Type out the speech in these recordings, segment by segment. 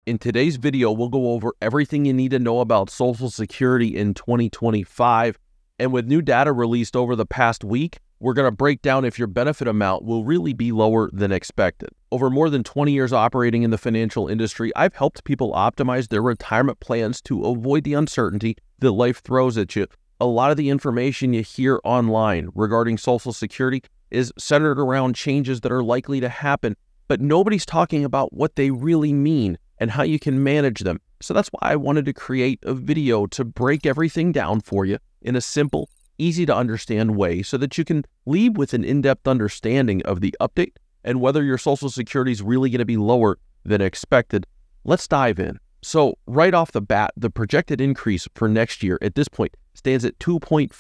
In today's video, we'll go over everything you need to know about Social Security in 2025. And with new data released over the past week, we're going to break down if your benefit amount will really be lower than expected. Over more than 20 years operating in the financial industry, I've helped people optimize their retirement plans to avoid the uncertainty that life throws at you. A lot of the information you hear online regarding Social Security is centered around changes that are likely to happen, but nobody's talking about what they really mean and how you can manage them. So that's why I wanted to create a video to break everything down for you in a simple, easy to understand way so that you can leave with an in-depth understanding of the update and whether your Social Security is really going to be lower than expected. Let's dive in. So right off the bat, the projected increase for next year at this point stands at 2.50%,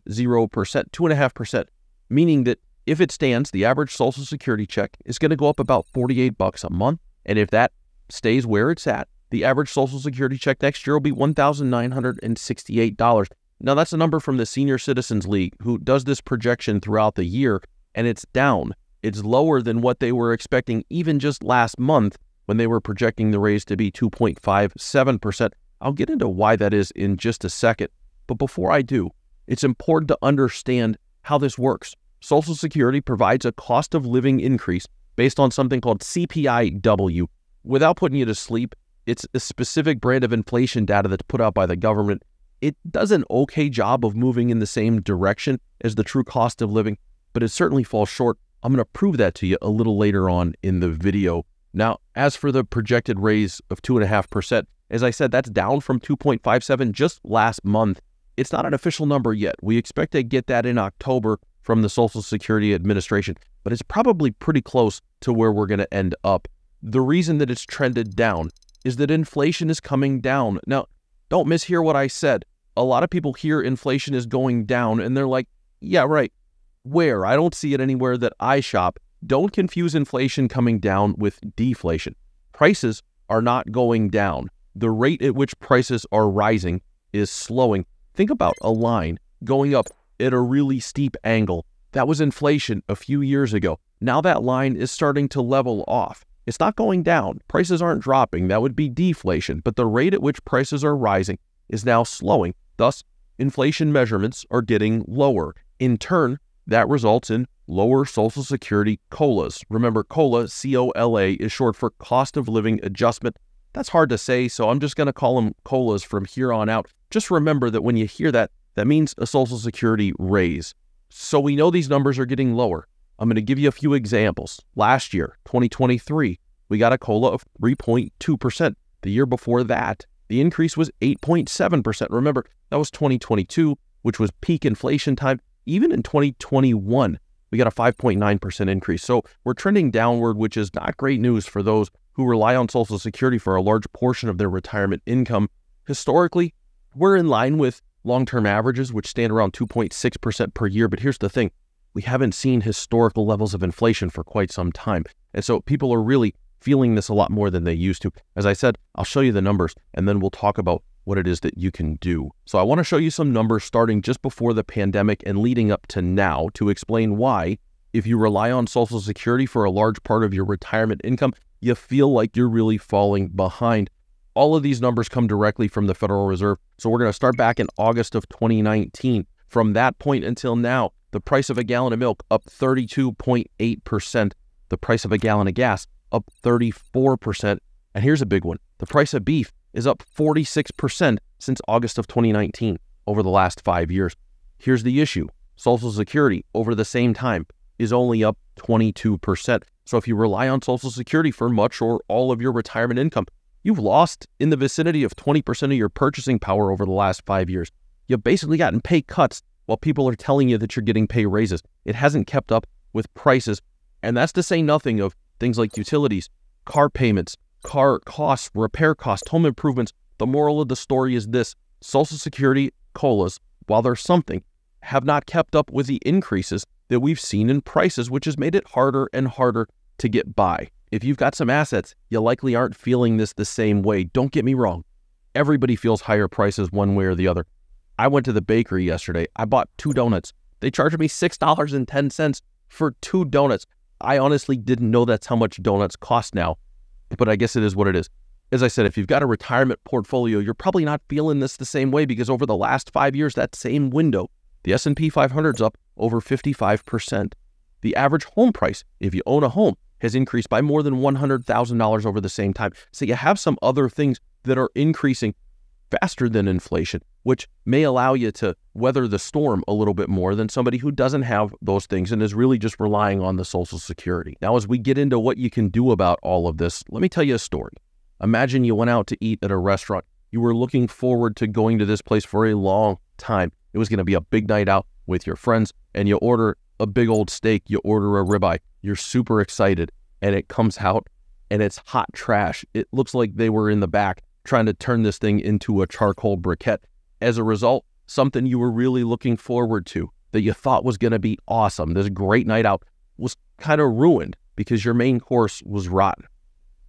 2.5%, meaning that if it stands, the average Social Security check is going to go up about $48 a month. And if that stays where it's at, the average Social Security check next year will be $1,968. Now, that's a number from the Senior Citizens League, who does this projection throughout the year, and it's down. It's lower than what they were expecting even just last month when they were projecting the raise to be 2.57%. I'll get into why that is in just a second. But before I do, it's important to understand how this works. Social Security provides a cost of living increase based on something called CPI-W. Without putting you to sleep, it's a specific brand of inflation data that's put out by the government. It does an okay job of moving in the same direction as the true cost of living, but it certainly falls short. I'm going to prove that to you a little later on in the video. Now, as for the projected raise of 2.5%, as I said, that's down from 2.57 just last month. It's not an official number yet. We expect to get that in October from the Social Security Administration, but it's probably pretty close to where we're going to end up. The reason that it's trended down is that inflation is coming down. Now, don't mishear what I said. A lot of people hear inflation is going down and they're like, yeah, right. Where? I don't see it anywhere that I shop. Don't confuse inflation coming down with deflation. Prices are not going down. The rate at which prices are rising is slowing. Think about a line going up at a really steep angle. That was inflation a few years ago. Now that line is starting to level off. It's not going down. Prices aren't dropping. That would be deflation. But the rate at which prices are rising is now slowing. Thus, inflation measurements are getting lower. In turn, that results in lower Social Security COLAs. Remember, COLA, C-O-L-A, is short for cost of living adjustment. That's hard to say, so I'm just going to call them COLAs from here on out. Just remember that when you hear that, that means a Social Security raise. So we know these numbers are getting lower. I'm going to give you a few examples. Last year, 2023, we got a COLA of 3.2%. The year before that, the increase was 8.7%. Remember, that was 2022, which was peak inflation time. Even in 2021, we got a 5.9% increase. So we're trending downward, which is not great news for those who rely on Social Security for a large portion of their retirement income. Historically, we're in line with long-term averages, which stand around 2.6% per year. But here's the thing. We haven't seen historical levels of inflation for quite some time. And so people are really feeling this a lot more than they used to. As I said, I'll show you the numbers and then we'll talk about what it is that you can do. So I want to show you some numbers starting just before the pandemic and leading up to now to explain why, if you rely on Social Security for a large part of your retirement income, you feel like you're really falling behind. All of these numbers come directly from the Federal Reserve. So we're going to start back in August of 2019. From that point until now, the price of a gallon of milk up 32.8%. The price of a gallon of gas up 34%. And here's a big one. The price of beef is up 46% since August of 2019 over the last 5 years. Here's the issue. Social Security over the same time is only up 22%. So if you rely on Social Security for much or all of your retirement income, you've lost in the vicinity of 20% of your purchasing power over the last 5 years. You've basically gotten pay cuts while people are telling you that you're getting pay raises. It hasn't kept up with prices. And that's to say nothing of things like utilities, car payments, car costs, repair costs, home improvements. The moral of the story is this. Social Security COLAs, while they're something, have not kept up with the increases that we've seen in prices, which has made it harder and harder to get by. If you've got some assets, you likely aren't feeling this the same way. Don't get me wrong. Everybody feels higher prices one way or the other. I went to the bakery yesterday. I bought 2 donuts. They charged me $6.10 for 2 donuts. I honestly didn't know that's how much donuts cost now, but I guess it is what it is. As I said, if you've got a retirement portfolio, you're probably not feeling this the same way because over the last 5 years, that same window, the S&P 500 is up over 55%. The average home price, if you own a home, has increased by more than $100,000 over the same time. So you have some other things that are increasing faster than inflation, which may allow you to weather the storm a little bit more than somebody who doesn't have those things and is really just relying on the Social Security. Now, as we get into what you can do about all of this, let me tell you a story. Imagine you went out to eat at a restaurant. You were looking forward to going to this place for a long time. It was going to be a big night out with your friends, and you order a big old steak, you order a ribeye. You're super excited, and it comes out, and it's hot trash. It looks like they were in the back trying to turn this thing into a charcoal briquette. As a result, something you were really looking forward to, that you thought was going to be awesome, this great night out, was kind of ruined because your main course was rotten.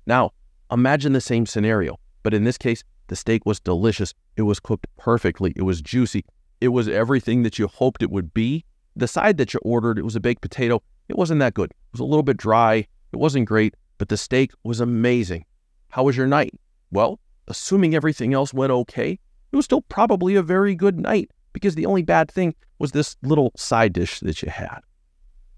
Now, imagine the same scenario, but in this case, the steak was delicious. It was cooked perfectly. It was juicy. It was everything that you hoped it would be. The side that you ordered, it was a baked potato. It wasn't that good. It was a little bit dry. It wasn't great, but the steak was amazing. How was your night? Well, assuming everything else went okay, it was still probably a very good night because the only bad thing was this little side dish that you had.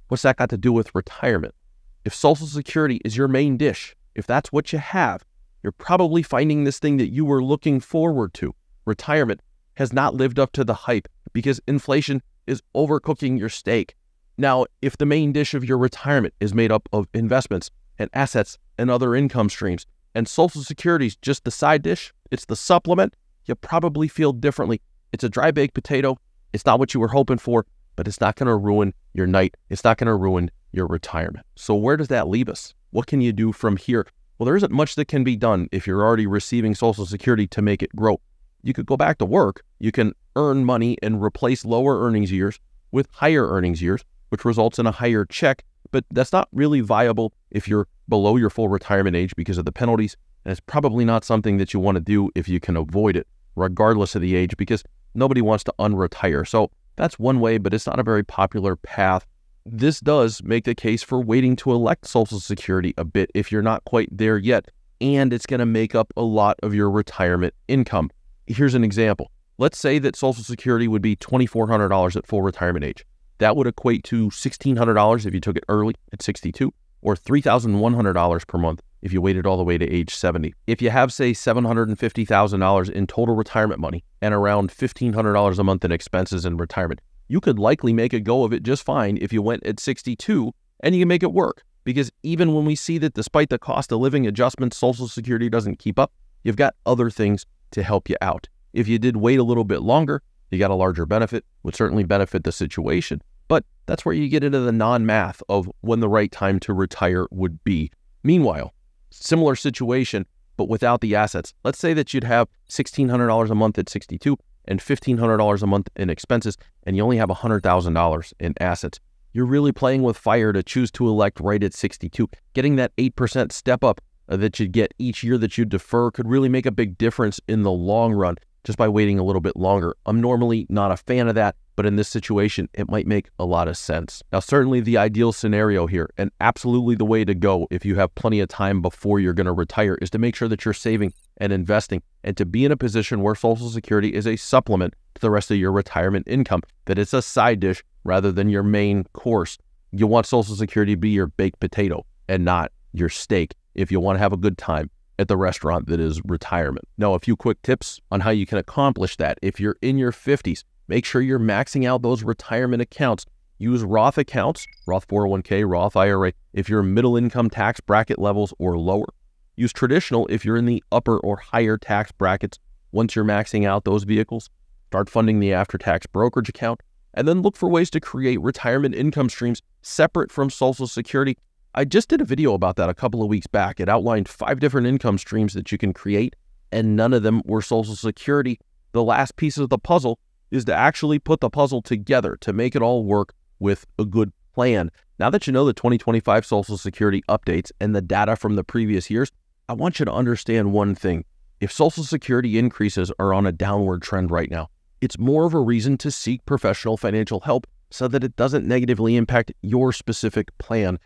What's that got to do with retirement? If Social Security is your main dish, if that's what you have, you're probably finding this thing that you were looking forward to. Retirement has not lived up to the hype because inflation is overcooking your steak. Now, if the main dish of your retirement is made up of investments and assets and other income streams, and Social Security is just the side dish, it's the supplement, you probably feel differently. It's a dry baked potato. It's not what you were hoping for, but it's not going to ruin your night. It's not going to ruin your retirement. So where does that leave us? What can you do from here? Well, there isn't much that can be done if you're already receiving Social Security to make it grow. You could go back to work. You can earn money and replace lower earnings years with higher earnings years, which results in a higher check. But that's not really viable if you're below your full retirement age because of the penalties. And it's probably not something that you want to do if you can avoid it, regardless of the age, because nobody wants to unretire. So that's one way, but it's not a very popular path. This does make the case for waiting to elect Social Security a bit if you're not quite there yet, and it's going to make up a lot of your retirement income. Here's an example. Let's say that Social Security would be $2,400 at full retirement age. That would equate to $1,600 if you took it early at 62, or $3,100 per month if you waited all the way to age 70. If you have, say, $750,000 in total retirement money and around $1,500 a month in expenses in retirement, you could likely make a go of it just fine if you went at 62 and you can make it work. Because even when we see that despite the cost of living adjustments, Social Security doesn't keep up, you've got other things to help you out. If you did wait a little bit longer, you got a larger benefit, would certainly benefit the situation. But that's where you get into the non-math of when the right time to retire would be. Meanwhile, similar situation, but without the assets. Let's say that you'd have $1,600 a month at 62 and $1,500 a month in expenses, and you only have $100,000 in assets. You're really playing with fire to choose to elect right at 62. Getting that 8% step up that you get each year that you defer could really make a big difference in the long run just by waiting a little bit longer. I'm normally not a fan of that, but in this situation, it might make a lot of sense. Now, certainly the ideal scenario here, and absolutely the way to go if you have plenty of time before you're going to retire, is to make sure that you're saving and investing and to be in a position where Social Security is a supplement to the rest of your retirement income, that it's a side dish rather than your main course. You want Social Security to be your baked potato and not your steak if you want to have a good time at the restaurant that is retirement. Now, a few quick tips on how you can accomplish that. If you're in your 50s, make sure you're maxing out those retirement accounts. Use Roth accounts, Roth 401k, Roth IRA, if you're middle income tax bracket levels or lower. Use traditional if you're in the upper or higher tax brackets. Once you're maxing out those vehicles, start funding the after-tax brokerage account, and then look for ways to create retirement income streams separate from Social Security. I just did a video about that a couple of weeks back. It outlined 5 different income streams that you can create, and none of them were Social Security. The last piece of the puzzle is to actually put the puzzle together to make it all work with a good plan. Now that you know the 2025 Social Security updates and the data from the previous years, I want you to understand one thing. If Social Security increases are on a downward trend right now, it's more of a reason to seek professional financial help so that it doesn't negatively impact your specific plan.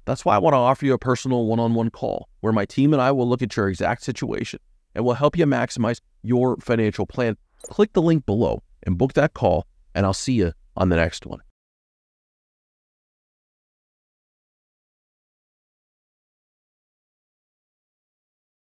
That's why I want to offer you a personal one-on-one call where my team and I will look at your exact situation and will help you maximize your financial plan. Click the link below and book that call, and I'll see you on the next one.